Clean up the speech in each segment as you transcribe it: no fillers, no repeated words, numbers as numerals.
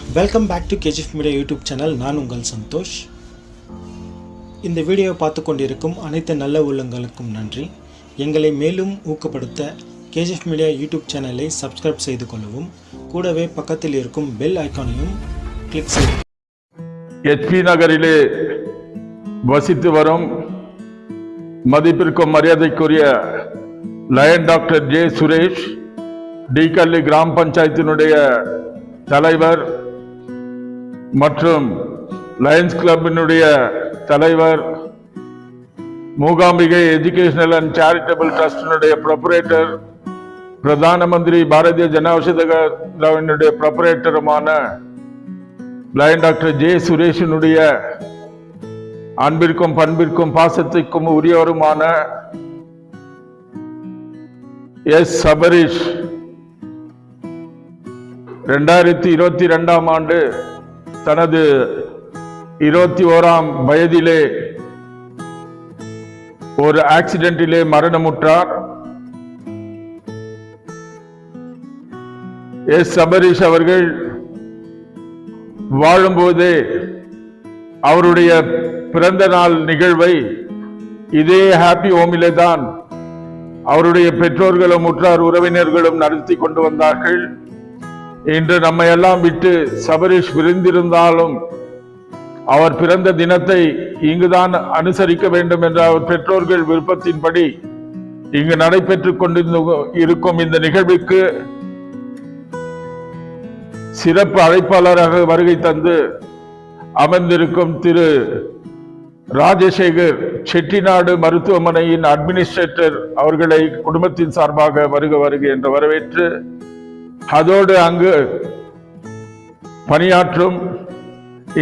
Welcome back to KGF media YouTube channel. நான் உங்கள் சந்தோஷ். இந்த வீடியோவை பார்த்து கொண்டிருக்கும் அனைத்து நல்ல உள்ளங்களுக்கும் நன்றி. எங்களை மேலும் ஊக்கப்படுத்த கேஜிஎஃப் மீடியா யூடியூப் சேனலை சப்ஸ்கிரைப் செய்து கொள்ளவும், கூடவே பக்கத்தில் இருக்கும் பெல் ஐக்கானையும் கிளிக் செய்யவும். எச்பி நகரிலே வசித்து வரும் மதிப்பிற்கும் மரியாதைக்குரிய லயன் டாக்டர் ஜே சுரேஷ், டிகல்லி கிராம பஞ்சாயத்தினுடைய தலைவர் மற்றும் லயன்ஸ் கிளப்பினுடைய தலைவர், மூகாம்பிகை எஜுகேஷனல் அண்ட் சேரிட்டபிள் ட்ரஸ்டினுடைய ப்ரொப்ரேட்டர், பிரதான மந்திரி பாரதிய ஜனௌஷதினுடைய ப்ரொப்ரேட்டருமான லயன் டாக்டர் ஜே சுரேஷினுடைய அன்பிற்கும் பண்பிற்கும் பாசத்திற்கும் உரியவருமான எஸ் சபரீஷ் 2022ஆம் ஆண்டு தனது 21ஆம் வயதிலே ஒரு ஆக்சிடென்டிலே மரணமுற்றார். எஸ் சபரீஷ் அவர்கள் வாழும்போதே அவருடைய பிறந்த நாள் நிகழ்வை இதே ஹாப்பி ஹோமிலே தான் அவருடைய பெற்றோர்களும் உற்றார் உறவினர்களும் நடத்தி கொண்டு வந்தார்கள். இன்று நம்மை எல்லாம் விட்டு சபரீஷ் விருந்திருந்தாலும் அவர் பிறந்த தினத்தை இங்குதான் அனுசரிக்க வேண்டும் என்ற அவர் பெற்றோர்கள் விருப்பத்தின்படி இங்கு நடைபெற்றுக் கொண்டிருக்கும் இந்த நிகழ்வுக்கு சிறப்பு அழைப்பாளராக வருகை தந்து அமர்ந்திருக்கும் திரு ராஜசேகர் செட்டிநாடு மருத்துவமனையின் அட்மினிஸ்ட்ரேட்டர் அவர்களை குடும்பத்தின் சார்பாக வருக என்று வரவேற்று, அதோடு அங்கு பணியாற்றும்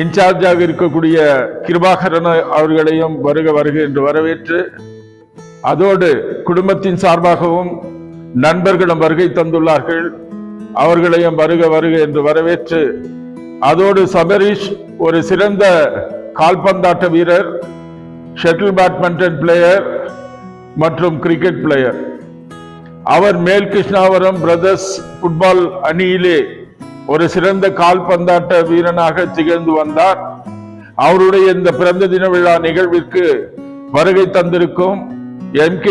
இன்சார்ஜாக இருக்கக்கூடிய கிருபாகரன் அவர்களையும் வருக என்று வரவேற்று, அதோடு குடும்பத்தின் சார்பாகவும் நண்பர்களும் வருகை தந்துள்ளார்கள், அவர்களையும் வருக என்று வரவேற்று, அதோடு சபரீஷ் ஒரு சிறந்த கால்பந்தாட்ட வீரர், ஷட்டில் பேட்மிண்டன் பிளேயர் மற்றும் கிரிக்கெட் பிளேயர். அவர் மேல் கிருஷ்ணாவரம் பிரதர்ஸ் ஃபுட்பால் அணியிலே ஒரு சிறந்த கால்பந்தாட்ட வீரனாக திகழ்ந்து வந்தார். அவருடைய இந்த பிறந்த தின விழா நிகழ்விற்கு வருகை தந்திருக்கும் MK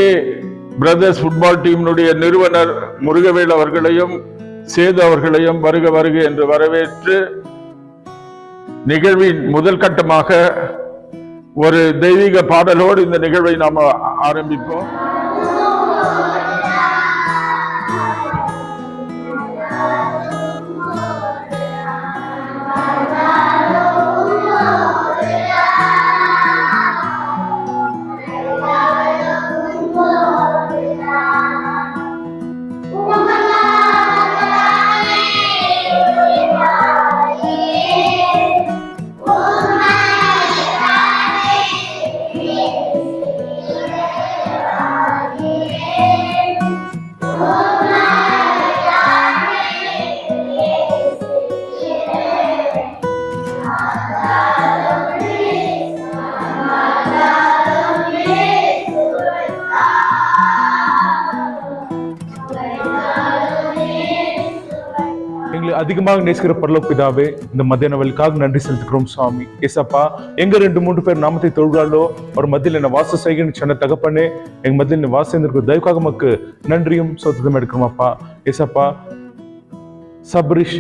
பிரதர்ஸ் ஃபுட்பால் டீமினுடைய நிறுவனர் முருகவேல் அவர்களையும் சேது அவர்களையும் வருக என்று வரவேற்று, நிகழ்வின் முதல் கட்டமாக ஒரு தெய்வீக பாடலோடு இந்த நிகழ்வை நாம் ஆரம்பிப்போம். அதிகமாக நேசிக்கிற பரலோக பிதாவே, இந்த மத்தியான வேளைக்காக நன்றி செலுத்துகிறோம் சுவாமி. ஏசப்பா, எங்க 2-3 பேர் நாமத்தை தொழுகிறாளோ ஒரு மத்தியில் என்ன வாச செய்கிற சொன்ன தகப்பனே, எங்க மத்தியில் வாசம் இருக்கிற தயவுக்காக மக்கு நன்றியும் சொத்தமும் எடுக்கிறோம் அப்பா. ஏசப்பா, சபரீஷ்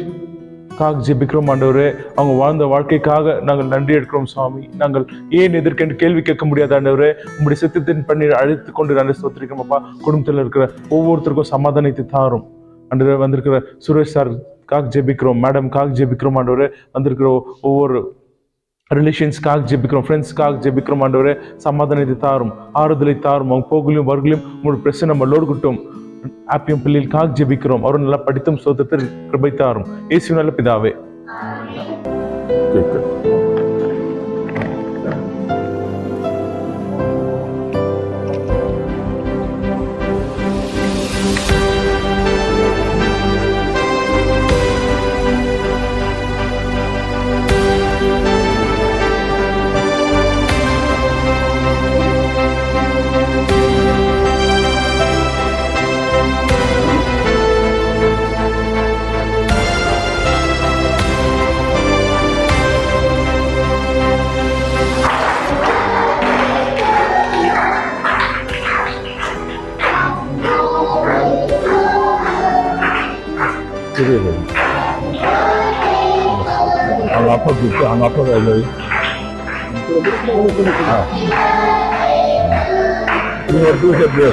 காக ஜெபிக்கிறோம் ஆண்டவரே. அவங்க வாழ்ந்த வாழ்க்கைக்காக நாங்கள் நன்றி எடுக்கிறோம் சுவாமி. நாங்கள் ஏன் எதற்கென்று கேள்வி கேட்க முடியாத ஆண்டவரே, உங்களுடைய சித்தத்தின் பண்ணி அழைத்து கொண்டு நன்றி சொத்திருக்கிறோம் அப்பா. குடும்பத்தில் இருக்கிற ஒவ்வொருத்தருக்கும் சமாதானத்தை தாரும் ஆண்டவரே. வந்திருக்கிற சுரேஷ் சார் காக ஜெபிக்கிறோம், மேடம் காக ஜெபிக்கிறோம் ஆண்டவரே. வந்திருக்கிற ஒவ்வொரு ரிலேஷன்ஸ்க்காக ஜெபிக்கிறோம், ஃப்ரெண்ட்ஸ்க்காக ஜெபிக்கிறோம் ஆண்டவரே. சமாதானத்தை தாரும், ஆறுதலை தாரும். அவங்க போகலையும் வருகளையும் உங்களோட பிரச்சனை நம்ம லோடு கிட்டும். ஆப்பியம் பிள்ளைகளுக்காக ஜெபிக்கிறோம், அவரும் நல்லா படித்தும் சோதத்தில் கிருபை தாரும். இயேசுவின் நல்ல பிதாவே. அவங்க அப்பா கூப்பிட்டு அவங்க அப்பா வேலை எப்படி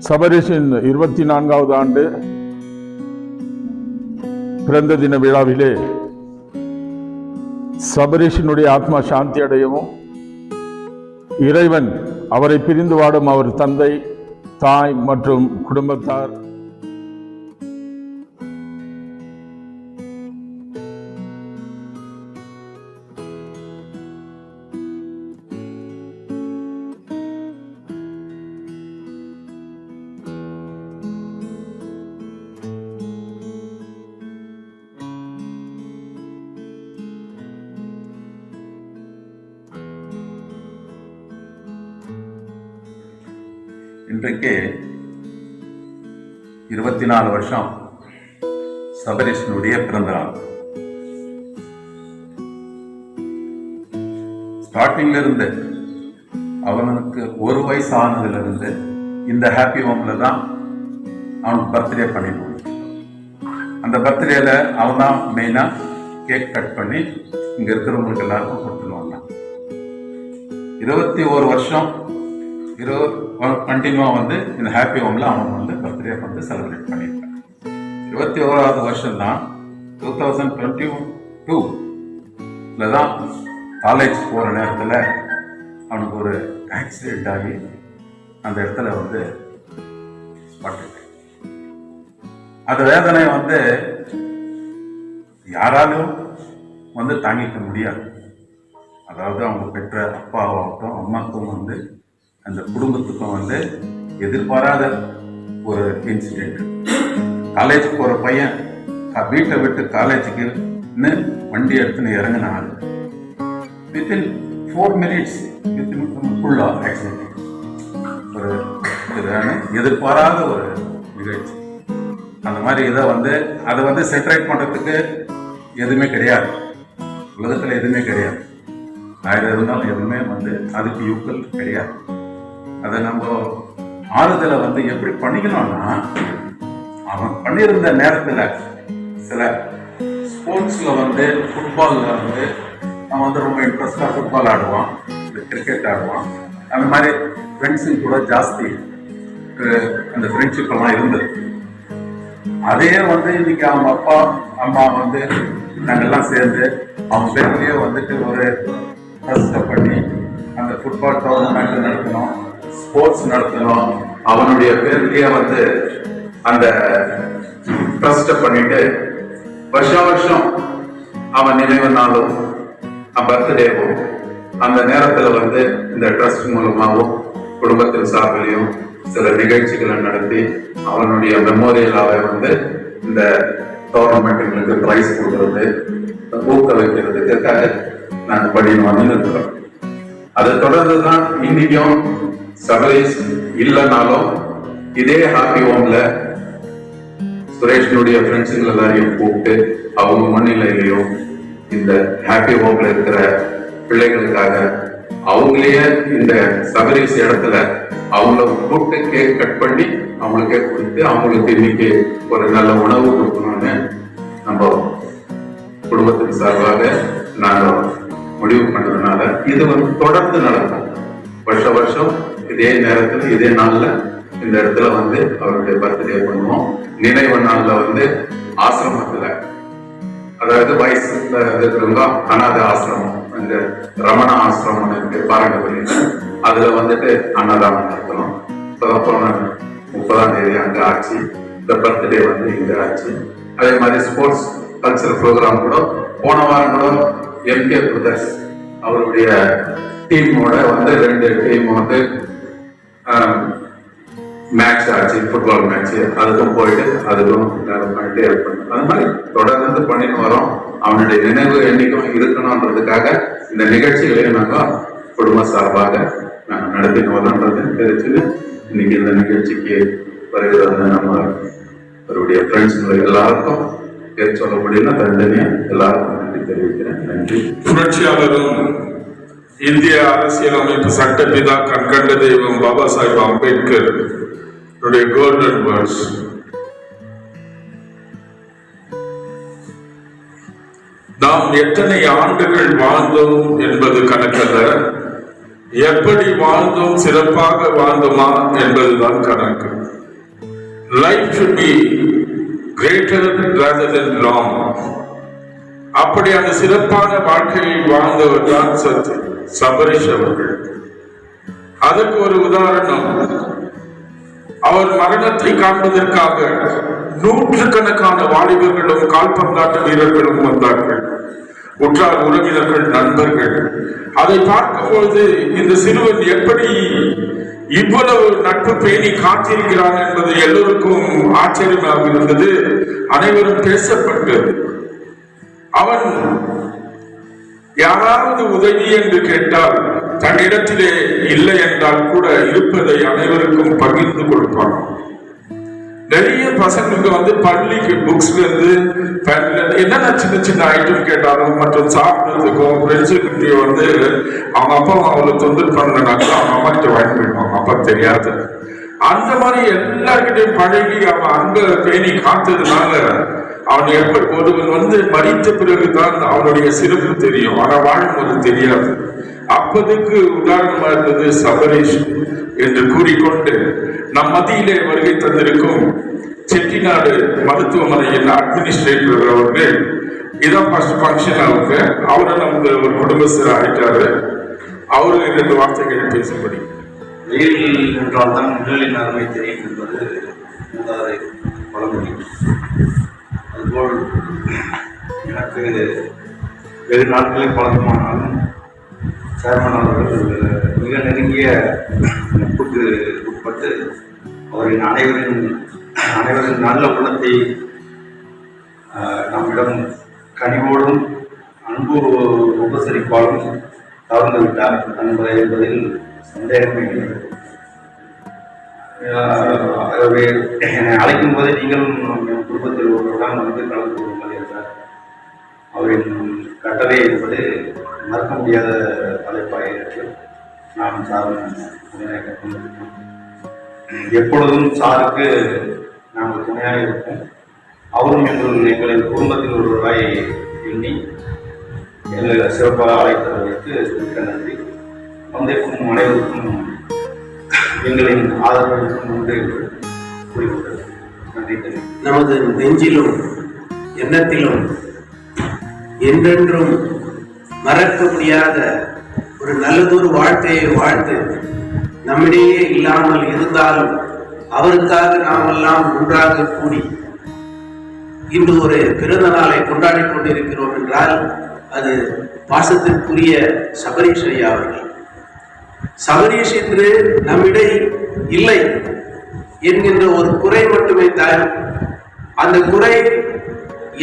சபரீஷின் 24வது ஆண்டு பிறந்த தின விழாவிலே சபரீஷினுடைய ஆத்மா சாந்தி அடையவும், இறைவன் அவரை பிரிந்து வாடும் அவர் தந்தை, தாய் மற்றும் குடும்பத்தார் இன்றைக்கு 24 வருஷம் சபரீஷனுடைய பிறந்த நாள். ஸ்டார்டிங்ல இருந்து அவனுக்கு 1 வயசு ஆனதுல இருந்து இந்த ஹாப்பி ஹோம்ல தான் அவனுக்கு பர்த்டே பண்ணிடுவான். அந்த பர்த்டேல அவன் தான் மெயினா கேக் கட் பண்ணி இங்க இருக்கிறவங்களுக்கு எல்லாருக்கும் கொடுத்துருவாங்க. 21 வருஷம் கண்டினியூவா வந்து இந்த ஹாப்பி ஹோம்ல அவன் வந்து பர்த்டே வந்து செலிப்ரேட் பண்ணியிருக்கான். 21வது வருஷம் தான் 2022 தான் காலேஜ் போற நேரத்துல அவனுக்கு ஒரு ஆக்சிடென்ட் ஆகி அந்த இடத்துல வந்து அந்த வேதனை வந்து யாராலும் வந்து தாங்கிக்க முடியாது. அதாவது அவங்க பெற்ற அப்பாவாகட்டும் அம்மாக்கும் வந்து அந்த குடும்பத்துக்கும் வந்து எதிர்பாராத ஒரு இன்சிடென்ட். காலேஜ் போற பையன் வீட்டை விட்டு காலேஜுக்கு வண்டி எடுத்துன்னு இறங்கினாங்க. Within 4 minutes full of accident. ஒரு எதிர்பாராத ஒரு நிகழ்ச்சி. அந்த மாதிரி இதை வந்து அதை வந்து செப்பரேட் பண்றதுக்கு எதுவுமே கிடையாது, உலகத்துல எதுவுமே கிடையாது. ஆயிரம் இருந்தாலும் எதுவுமே வந்து அதுக்கு யூக்கல் கிடையாது. அதை நம்ம ஆறுதலை வந்து எப்படி பண்ணிக்கணும்னா, அவன் பண்ணியிருந்த நேரத்துல சில ஸ்போர்ட்ஸ்ல வந்து ஃபுட்பால்ல வந்து அவன் வந்து ரொம்ப இன்ட்ரெஸ்டா ஃபுட்பால் ஆடுவான், கிரிக்கெட் ஆடுவான். அந்த மாதிரி ஃப்ரெண்ட்ஸும் கூட ஜாஸ்தி அந்த ஃப்ரெண்ட்ஷிப் எல்லாம் இருந்தது. அதே வந்து இன்னைக்கு அவங்க அப்பா அம்மா வந்து நாங்கெல்லாம் சேர்ந்து அவங்க பேர்லயே வந்துட்டு ஒரு ட்ரஸ்ட் பண்ணி அந்த ஃபுட்பால் டோர்னமெண்ட் நடத்தணும், ஸ்போர்ட்ஸ் நடத்தணும். அவனுடைய பேர்லயே வந்து அந்த ட்ரஸ்ட் பண்ணிட்டு வருஷம் வருஷம் அவன் நினைவு நாளும் பர்த்டேவும் அந்த நேரத்துல வந்து இந்த ட்ரஸ்ட் மூலமாகவும் குடும்பத்தின் சார்பிலையும் சில நிகழ்ச்சிகளை நடத்தி அவனுடைய மெமோரியலாவை வந்து இந்த டோர்னமெண்ட்டுகளுக்கு பிரைஸ் கொடுக்கறது, ஊக்க வைக்கிறதுக்காக நாங்கள் பண்ணின்னு இருக்கிறோம். அதை தொடர்ந்துதான் இன்னைக்கும் சபரீஷ் இல்லைனாலும் இதே ஹாப்பி ஹோம்ல சுரேஷனுடைய ஃப்ரெண்ட்ஸுகள் எல்லாரையும் கூப்பிட்டு அவங்க முன்னிலையிலையும் இந்த ஹாப்பி ஹோம்ல இருக்கிற பிள்ளைகளுக்காக அவங்களையே இந்த சபரீஷ் இடத்துல அவங்கள கூப்பிட்டு கேக் கட் பண்ணி அவங்களுக்கே கொடுத்து அவங்களுக்கு இன்னைக்கு ஒரு நல்ல உணவு கொடுக்கணும்னு நம்ம குடும்பத்தின் சார்பாக நாங்கள் முடிவு பண்ணதுனால இது வந்து தொடர்ந்து நடக்கும். வருஷ வருஷம் இதே நேரத்துல இதே நாள்ல இந்த இடத்துல வந்து அவருடைய பர்த்டே பண்ணுவோம். நினைவு நாள்ல வந்து ஆசிரமத்துல, அதாவது வயசுல இருக்கிறவங்க அனாதை ஆசிரமம், இந்த ரமண ஆசிரமம் இருக்கு பாரம்பரிய, அதுல வந்துட்டு அன்னதானம் நடத்தணும். அப்புறம் 30ஆம் தேதி அங்க ஆச்சு, இந்த பர்த்டே வந்து இங்க ஆச்சு. அதே மாதிரி ஸ்போர்ட்ஸ் கல்ச்சரல் ப்ரோக்ராம் கூட போன வாரம் கூட எம்கே பிரதர்ஸ் அவருடைய டீமோட வந்து 2 டீம் வந்து மேட்ச் ஆச்சு, ஃபுட்பால் மேட்ச். அதுக்கும் போயிட்டு அதுக்கும் பண்ணிட்டே இருப்பாங்க. அது மாதிரி தொடர்ந்து பண்ணிட்டு வரோம். அவனுடைய நினைவு என்னைக்கும் இருக்கணும்ன்றதுக்காக இந்த நிகழ்ச்சிகளையும் நாங்கள் குடும்ப சார்பாக நாங்கள் நடத்திட்டு வரோன்றது தெரிஞ்சு இன்னைக்கு இந்த நிகழ்ச்சிக்கு வருகிறது நம்ம என்னுடைய ஃப்ரெண்ட்ஸுங்களை எல்லாருக்கும் பேர் சொல்ல முடியல, தண்டனையா எல்லாருக்கும் நன்றி தெரிவிக்கிறேன். நன்றி. புரட்சியாளரும் இந்திய அரசியலமைப்பு சட்டப்பிதா கண்கண்ட தெய்வம் பாபா சாஹிப் அம்பேத்கர் கோல்டன் வேர்ட்ஸ். நாம் எத்தனை ஆண்டுகள் வாழ்ந்தோம் என்பது கணக்கல்ல, எப்படி வாழ்ந்தோம், சிறப்பாக வாழ்ந்தோமா என்பதுதான் கணக்கு. Life should be greater rather than long. அப்படி அந்த சிறப்பான வாழ்க்கையை வாழ்ந்தவர் தான் சபரீஷ் அவர்கள். அதற்கு ஒரு உதாரணம், அவர் மரணத்தை காண்பதற்காக நூற்றுக்கணக்கான வாலிபர்களும் கால்பந்தாட்ட வீரர்களும் வந்தார்கள், உற்றார் உறவினர்கள், நண்பர்கள். அதை பார்க்கும்போது இந்த சிறுவன் எப்படி இவ்வளவு நட்பு பேணி காத்திருக்கிறான் என்பது எல்லோருக்கும் ஆச்சரியமாக இருந்தது. அனைவரும் பேசப்பட்டது. அவன் யாராவது உதவி என்று கேட்டால் தன்னிடத்திலே இல்லை என்றால் கூட இருப்பதை அனைவருக்கும் பகிர்ந்து கொடுப்பான். நிறைய பசங்களுக்கு பள்ளிக்கு புக்ஸ்ல இருந்து என்னென்ன சின்ன சின்ன ஐட்டம் கேட்டாலும் மற்றும் சாப்பிடுறதுக்கும் ஃப்ரெண்ட்ஸுக்கிட்டே அவங்க அப்பா அவளை தொந்தரவு பண்ணனாக்கா அவங்க அம்மா கிட்ட வாங்கி போயிடுவாங்க. அப்பா தெரியாது. அந்த மாதிரி எல்லார்கிட்டையும் பழகி அவன் அங்க பேணி காத்ததுனால அவன் எப்படி ஒருவன் மறித்த பிறகுதான் அவனுடைய சிறப்பு தெரியும், ஆனா வாழும்போது தெரியாது. அப்போதுக்கு உதாரணமா இருந்தது சபரீஷ் என்று கூறிக்கொண்டு நம் மத்தியிலே வருகை தந்திருக்கும் செட்டிநாடு மருத்துவமனையின் அட்மினிஸ்ட்ரேட்டர் அவர்கள் இதான் ஃபர்ஸ்ட் ஃபங்க்ஷன். அவரை நமக்கு ஒரு குடும்பஸ்தர் ஆயிட்டாரு. அவரு 2 வார்த்தைகள் பேசும்படி. வெயில் என்றால் தான் நிழலின் அருமை தெரியும் என்பது மூதாதை பழமொழி. அதுபோல் எனக்கு வெகு நாட்களே பழக்கமானாலும் சேர்மன் அவர்கள் மிக நெருங்கிய நட்புக்கு உட்பட்டு அவரின் அனைவரின் நல்ல உள்ளத்தை நம்மிடம் கனிவோடும் அன்பு உபசரிப்பாலும் தவர்ந்து விட்டார் என்பதில் சந்தேகமே இல்லை. என்னை அழைக்கும் போதே நீங்களும் என் குடும்பத்தில் ஒருவருடன் கலந்து கொள்ளுங்கள் என்றார். அவரின் கட்டளை என்பது மறக்க முடியாத தலைப்பாக இருக்கு. நான் சார் எப்பொழுதும் சாருக்கு நாங்கள் துணையாக இருப்போம். அவரும் எங்களின் குடும்பத்தில் ஒருவராய் எண்ணி எங்களை சிறப்பாக அழைத்தவர்களுக்கு மிக்க நன்றி. வந்திருக்கும் அனைவருக்கும் எங்களின் ஆதரவுக்கும் நன்றி கூறிக்கொண்டது. நன்றி. நமது நெஞ்சிலும் எண்ணத்திலும் என்றென்றும் மறக்க முடியாத ஒரு நல்லதொரு வாழ்க்கையை வாழ்ந்து நம்மிடையே இல்லாமல் இருந்தாலும் அவருக்காக நாமெல்லாம் ஒன்றாக கூடி இன்று ஒரு பிறந்த நாளை கொண்டாடி கொண்டிருக்கிறோம் என்றால் அது பாசத்திற்குரிய சபரீஷ் ஐயா அவர்கள். சபரீஷ் என்று நம்மிடை இல்லை என்கின்ற ஒரு குறை மட்டுமே தான். அந்த குறை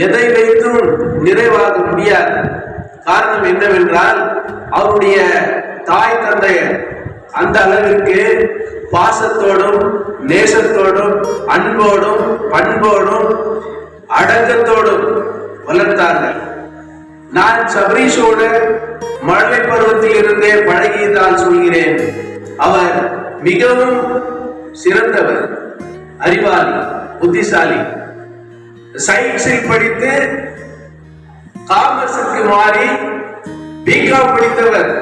எதை வைத்தும் நிறைவாக முடியாது. காரணம் என்னவென்றால் அவருடைய தாய் தந்தையர் அந்த அளவிற்கு பாசத்தோடும் நேசத்தோடும் அன்போடும் பண்போடும் அடக்கத்தோடும் வளர்த்தார்கள். நான் சபரீஷோடு மழலை பருவத்தில் இருந்தே பழகியதால் சொல்கிறேன். அவர் மிகவும் சிறந்தவர், அறிவாளி, புத்திசாலி. சயின்ஸில் படித்து காமர்ஸுக்கு மாறி பிகாம் படித்தவர்.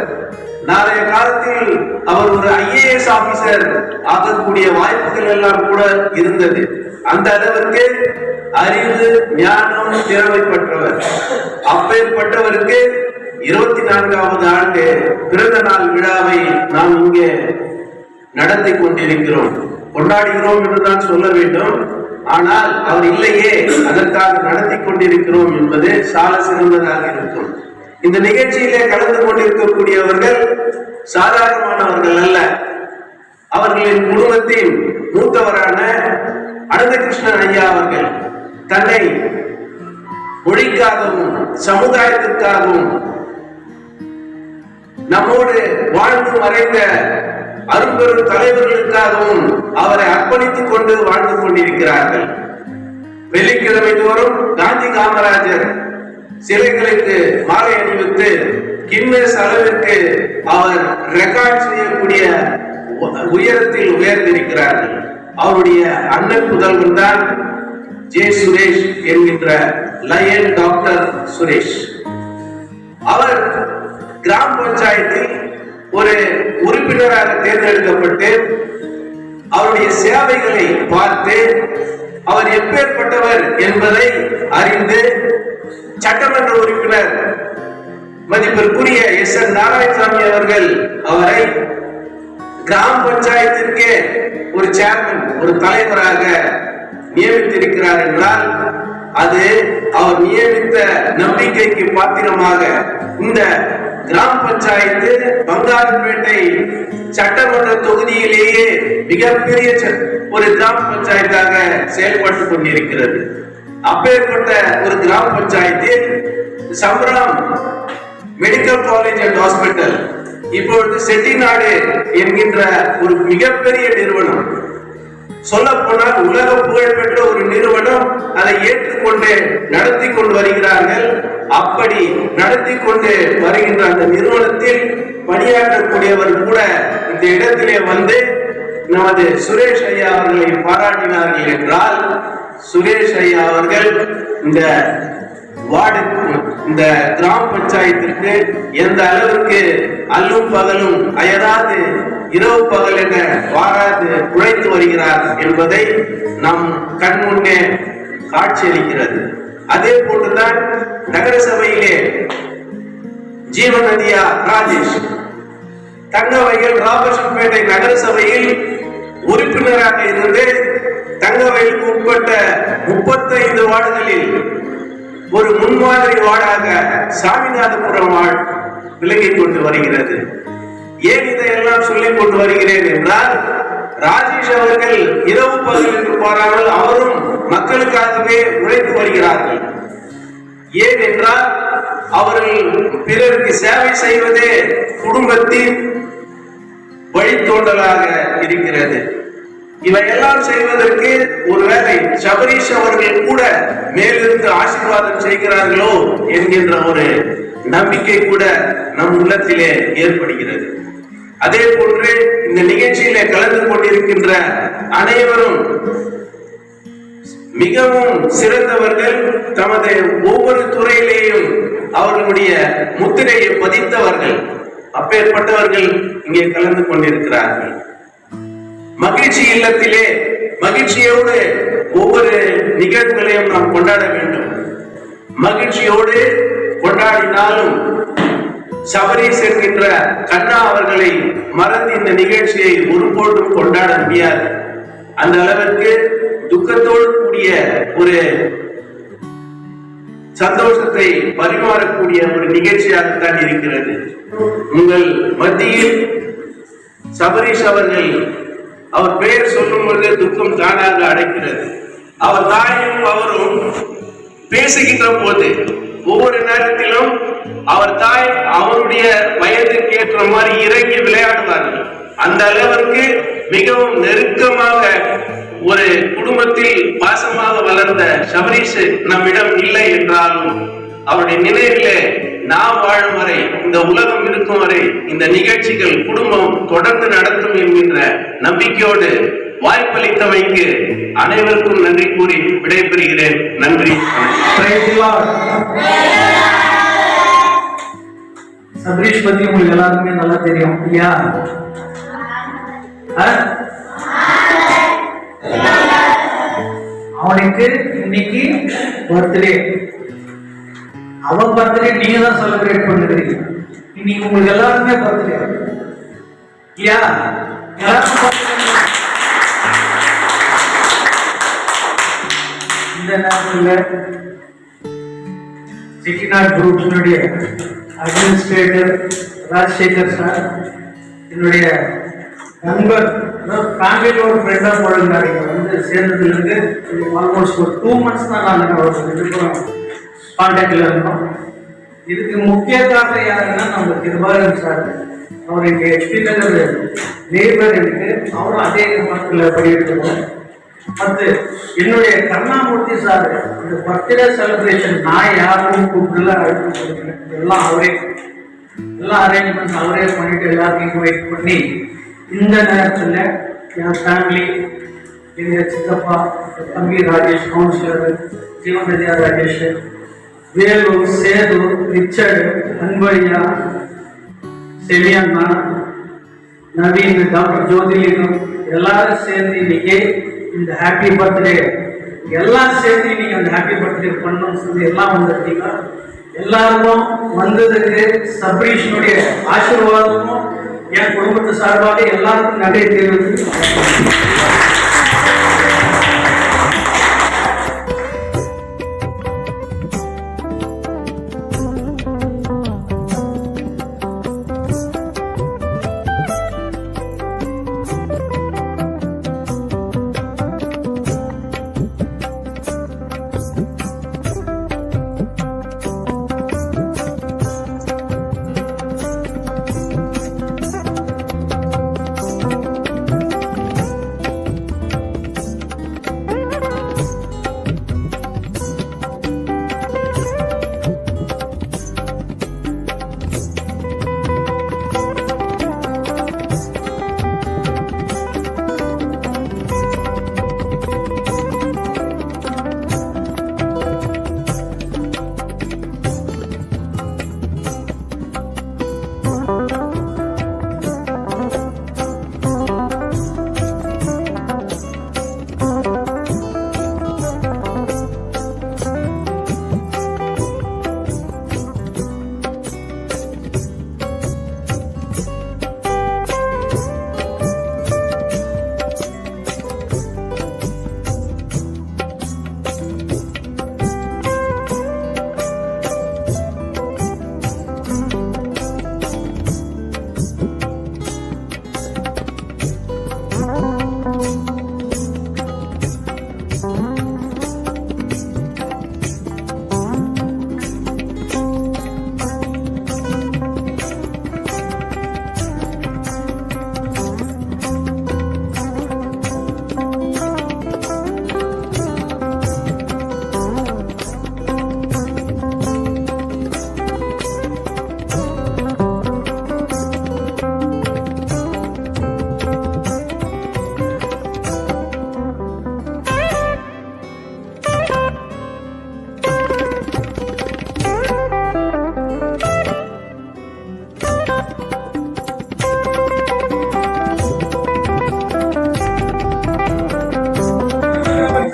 நாளைய காலத்தில் அவர் ஒரு IAS ஆபீசர் ஆகக்கூடிய வாய்ப்புகள் எல்லாம் கூட இருந்தது. அந்த அளவிற்கு அறிவு, ஞானம், திறமை பெற்றவர். அப்பேற்பட்டவருக்கு 24வது ஆண்டு பிறந்த நாள் விழாவை நாம் இங்கே நடத்தி கொண்டிருக்கிறோம், கொண்டாடுகிறோம் என்றுதான் சொல்ல வேண்டும். ஆனால் அவர் இல்லையே, அதற்காக நடத்தி கொண்டிருக்கிறோம் என்பது சால சிறந்ததாக இருக்கும். இந்த நிகழ்ச்சியிலே கலந்து கொண்டிருக்கக்கூடியவர்கள் சாதாரணமானவர்கள் அல்ல. அவர்களின் குடும்பத்தின் மூத்தவரான அனந்தகிருஷ்ணன் ஐயா அவர்கள் தன்னை மொழிக்காகவும் சமுதாயத்திற்காகவும் நம்மோடு வாழ்ந்து மறைந்த அரும்பெரும் தலைவர்களுக்காகவும் அவரை அர்ப்பணித்துக் கொண்டு வாழ்ந்து கொண்டிருக்கிறார்கள். வெள்ளிக்கிழமை தோறும் காந்தி காமராஜர் சிலைகளுக்கு மாலை அணிவித்து கின்னஸ் அளவிற்கு அவர் ரெக்கார்ட் செய்யக்கூடிய உயரத்தில் உயர்ந்திருக்கிறார்கள். அவருடைய அண்ணன் புதல்வன் தான் ஜே சுரேஷ் என்கின்ற லயன் டாக்டர் சுரேஷ். அவர் கிராம பஞ்சாயத்தில் ஒரு உறுப்பினராக தேர்ந்தெடுக்கப்பட்டு அவருடைய சேவைகளை பார்த்து அவர் எப்பேற்பட்டவர் என்பதை அறிந்து சட்டமன்ற உறுப்பினர் மதிப்பிற்குரிய எஸ்.என். நாராயணசாமி அவர்கள் அவரை கிராம பஞ்சாயத்திற்கே ஒரு சேர்மன், ஒரு தலைவராக நியமித்திருக்கிறார் என்றால் அது அவர் நியமித்த நம்பிக்கைக்கு பாத்திரமாக இந்த கிராம பஞ்சாயத்து பங்காருப்பேட்டை சட்டமன்ற தொகுதியிலேயே மிகப்பெரிய ஒரு கிராம பஞ்சாயத்தாக செயல்பட்டுக் கொண்டிருக்கிறது. அப்பேற்பட்ட ஒரு கிராம பஞ்சாயத்தில் சம்பரம் மெடிக்கல் காலேஜ் அண்ட் ஹாஸ்பிட்டல் இப்பொழுது செட்டிநாடு என்கின்ற ஒரு மிகப்பெரிய நிறுவனம், சொல்ல போனால் உலக புகழ்பெற்ற ஒரு நிறுவனம் அதை ஏற்றுக்கொண்டு நடத்தி கொண்டு வருகிறார்கள். அப்படி நடத்தி கொண்டு வருகின்ற அந்த நிறுவனத்தில் பணியாற்றக்கூடியவர் கூட இந்த இடத்திலே வந்து நமது சுரேஷ் ஐயா அவர்களை பாராட்டினார்கள் என்றால், சுரேஷ் ஐயா அவர்கள் இந்த வார்டு, இந்த கிராம பஞ்சாயத்திற்கு எந்த அளவுக்கு அல்லும் பகலும் அயராது இரவு பகல் என வாராது உழைத்து வருகிறார் என்பதை நம் கண் முன்னே காட்சியளிக்கிறது. அதே போன்றுதான் நகர சபையிலே ஜீவநதியா ராஜேஷ் தங்கவயல் ராபர்ட்பேட்டை நகர சபையில் உறுப்பினராக இருந்து தங்கவயலுக்கு உட்பட்ட 35 வார்டுகளில் ஒரு முன்மாதிரி வார்டாக சாமிநாதபுரம் வார்டு விலகிக் கொண்டு வருகிறது. ஏன் இதையெல்லாம் சொல்லிக் கொண்டு வருகிறேன் என்றால், ராஜேஷ் அவர்கள் இரவு பகல் என்று பாராமல் அவரும் மக்களுக்காகவே உழைத்து வருகிறார்கள். ஏன் என்றால் அவர்கள் பிறருக்கு சேவை செய்வதே குடும்பத்தின் வழித்தோன்றலாக இருக்கிறது. இவையெல்லாம் செய்வதற்கு ஒருவேளை சபரீஷ் அவர்கள் கூட மேலிருந்து ஆசீர்வாதம் செய்கிறார்களோ என்கின்ற ஒரு நம்பிக்கை கூட நம் உள்ளத்திலே ஏற்படுகிறது. அதே போன்று இந்த நிகழ்ச்சியிலே கலந்து கொண்டிருக்கின்ற அனைவரும் மிகவும் சிறந்தவர்கள். தமது ஒவ்வொரு துறையிலேயும் அவர்களுடைய முத்திரையை பதித்தவர்கள். அப்பேற்பட்டவர்கள் இங்கே கலந்து கொண்டிருக்கிறார்கள். மகிழ்ச்சி இல்லத்திலே மகிழ்ச்சியோடு ஒவ்வொரு நிகழ்வுகளையும் நாம் கொண்டாட வேண்டும். மகிழ்ச்சியோடு கொண்டாடினாலும் சபரீஷ் என்கின்ற கண்ணா அவர்களை மறந்து இந்த நிகழ்ச்சியை ஒருபோதும் கொண்டாட முடியாது. அந்த அளவிற்கு துக்கத்தோடு கூடிய ஒரு சந்தோஷத்தை பரிமாறக்கூடிய ஒரு நிகழ்ச்சியாகத்தான் இருக்கிறது. உங்கள் மத்தியில் சபரீஷ் அவர்கள், அவர் பெயர் சொல்லும் பொழுது துக்கம் தானாக அடைக்கிறது. அவர் தாயும் அவரும் பேசுகின்ற போது ஒவ்வொரு நேரத்திலும் அவர் தாய் அவருடைய வயதிற்கு ஏற்ற மாதிரி இறங்கி விளையாடுவார்கள். அந்த அளவிற்கு மிகவும் நெருக்கமாக ஒரு குடும்பத்தில் பாசமாக வளர்ந்த சபரீஷ் நம்மிடம் இல்லை என்றாலும் அவருடைய நினைவிலே நாம் வாழும் வரை, இந்த உலகம் இருக்கும் வரை இந்த நிகழ்ச்சிகள் குடும்பம் தொடர்ந்து நடத்தும் என்கின்ற நம்பிக்கையோடு வாய்ப்பளித்தமைக்கு அனைவருக்கும் நன்றி கூறி விடைபெறுகிறேன். நன்றி. சபரீஷ் பத்தி உங்களுக்கு எல்லாருக்குமே நல்லா தெரியும் இல்லையா? அவனுக்கு இன்னைக்கு பர்த்டே. அவன் பர்த்டே நீங்க தான் செலிப்ரேட் பண்ணுறீங்க. இன்னைக்கு உங்களுக்கு எல்லாருக்குமே பர்த்டே இல்லையா? இந்த நேரத்தில் செட்டிநாடு குரூப்ஸினுடைய அட்மினிஸ்ட்ரேட்டர் ராஜசேகர் சார், என்னுடைய நண்பர், ஃபேமிலியில் ஒரு ஃப்ரெண்டாக போடுறாரு. இங்கே வந்து சேர்ந்ததுலேருந்து ஆல்மோஸ்ட் ஒரு 2 months தான் நாங்கள் ஒரு கான்டாக்டில் இருந்தோம். இதுக்கு முக்கிய காரணம் யாருன்னா நம்ம கிருபாகரன் சார். அவர் இங்கே எக்ஸ்பீரியன்ஸ் ஒரு நேபர் எனக்கு, அவரும் அதே மதத்தில் படிக்கிறார். மற்ற என்னுடைய கருணாமூர்த்தி சார் இந்த பர்த்டே செலிப்ரேஷன் நான் யாரும் கூப்பிட்டுல எல்லாம் அவரே எல்லா அரேஞ்ச்மெண்ட்ஸ் அவரே பண்ணிட்டு எல்லாத்தையும் இன்வைட் பண்ணி இந்த நேரத்தில் என் ஃபேமிலி, எங்கள் சித்தப்பா, தம்பி ராஜேஷ், கவுன்சிலர் ஜீவன்வித்யா ராஜேஷ், வேலூர், சேது, ரிச்சர்டு, அன்பையா, செலியண்ணா, நவீன், டாக்டர் ஜோதிலிங்கம் எல்லாரும் சேர்ந்து இன்னைக்கு இந்த ஹாப்பி பர்த்டே எல்லாம் சேர்ந்து இன்னைக்கு அந்த ஹாப்பி பர்த்டே பண்ணணும்னு சொல்லி எல்லாம் வந்துருக்கீங்க. எல்லாருக்கும் வந்ததுக்கு சப்ரீஷனுடைய ஆசீர்வாதமும் என் குடும்பத்து சார்பாக எல்லாருக்கும் நன்றி தெரிவித்து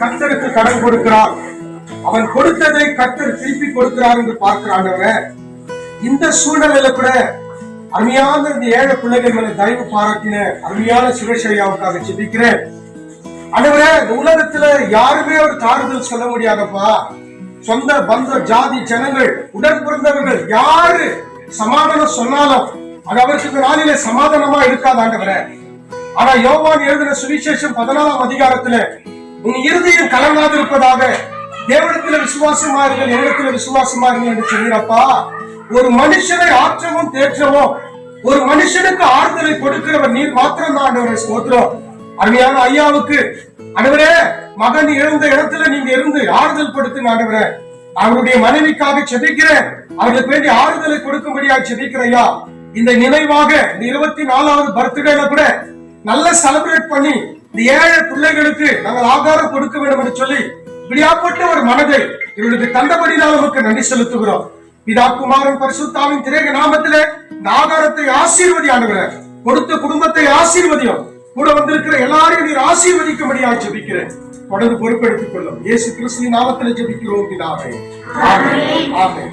கர்த்தருக்கு கடன் கொடுக்கிறார், அவன் கொடுத்ததை கர்த்தர் திருப்பி கொடுக்கிறார் என்று பார்க்கிறான். இந்த சூழ்நிலையில கூட அருமையான இந்த ஏழை பிள்ளைகள் மேல தயவு பாராட்டின அருமையான சுரேஷையாவுக்காக சிந்திக்கிறேன். ஆண்டவரே, இந்த உலகத்துல யாருமே ஒரு தாறுதல் சொல்ல முடியாதப்பா. சொந்த பந்த ஜாதி ஜனங்கள் உடன் பிறந்தவர்கள் யாரு சமாதானம் சொன்னாலும் அது அவருக்கு இந்த நாளிலே சமாதானமா இருக்காது ஆண்டவரே. ஆனா யோவான் எழுதின சுவிசேஷம் 14ஆம் அதிகாரத்துல உன் இருதயம் கலங்காது இருப்பதாக தேவனிடத்துல விசுவாசமா இருங்கள், என்னிடத்துல விசுவாசமா இருங்கள் என்று சொன்னீரப்பா. ஒரு மனுஷனை ஆற்றவும் தேற்றவும், ஒரு மனுஷனுக்கு ஆறுதலை கொடுக்கிறவர் நீர் மாத்திரம் தான் ஆண்டவரே. ஸ்தோத்திரம். அருமையான ஐயாவுக்கு ஆண்டவரே, மகன் எழுந்த இடத்துல நீங்க இருந்து ஆறுதல் படுத்துங்க ஆண்டவரே. அவருடைய மனைவிக்காக செபிக்கிறேன், அவர்களுக்கு வேண்டிய ஆறுதலை கொடுக்கும்படியாக செபிக்கிறேன் ஐயா. இந்த நினைவாக இந்த 24வது பர்த்டேல கூட நல்ல செலிப்ரேட் பண்ணி இந்த ஏழை பிள்ளைகளுக்கு நாங்கள் ஆகாரம் கொடுக்க வேண்டும் என்று சொல்லி இப்படியாப்பட்ட ஒரு மனதை இவர்களுக்கு தந்தபடினால் நமக்கு நன்றி செலுத்துகிறோம். பிதா குமாரன் பரிசுத்தாவின் திரேக நாமத்திலே இந்த ஆகாரத்தை ஆசீர்வதி ஆண்டவரே. கொடுத்த குடும்பத்தை ஆசீர்வதியும், கூட வந்திருக்கிற எல்லாரையும் நீர் ஆசீர்வதிக்கும்படியாக ஜெபிக்கிறேன். தொடர்ந்து பொறுப்பெடுத்துக் கொள்ளும். இயேசு கிறிஸ்துவின் நாமத்திலே ஜெபிக்கிறோம் பிதாவே. ஆமென். ஆமென்.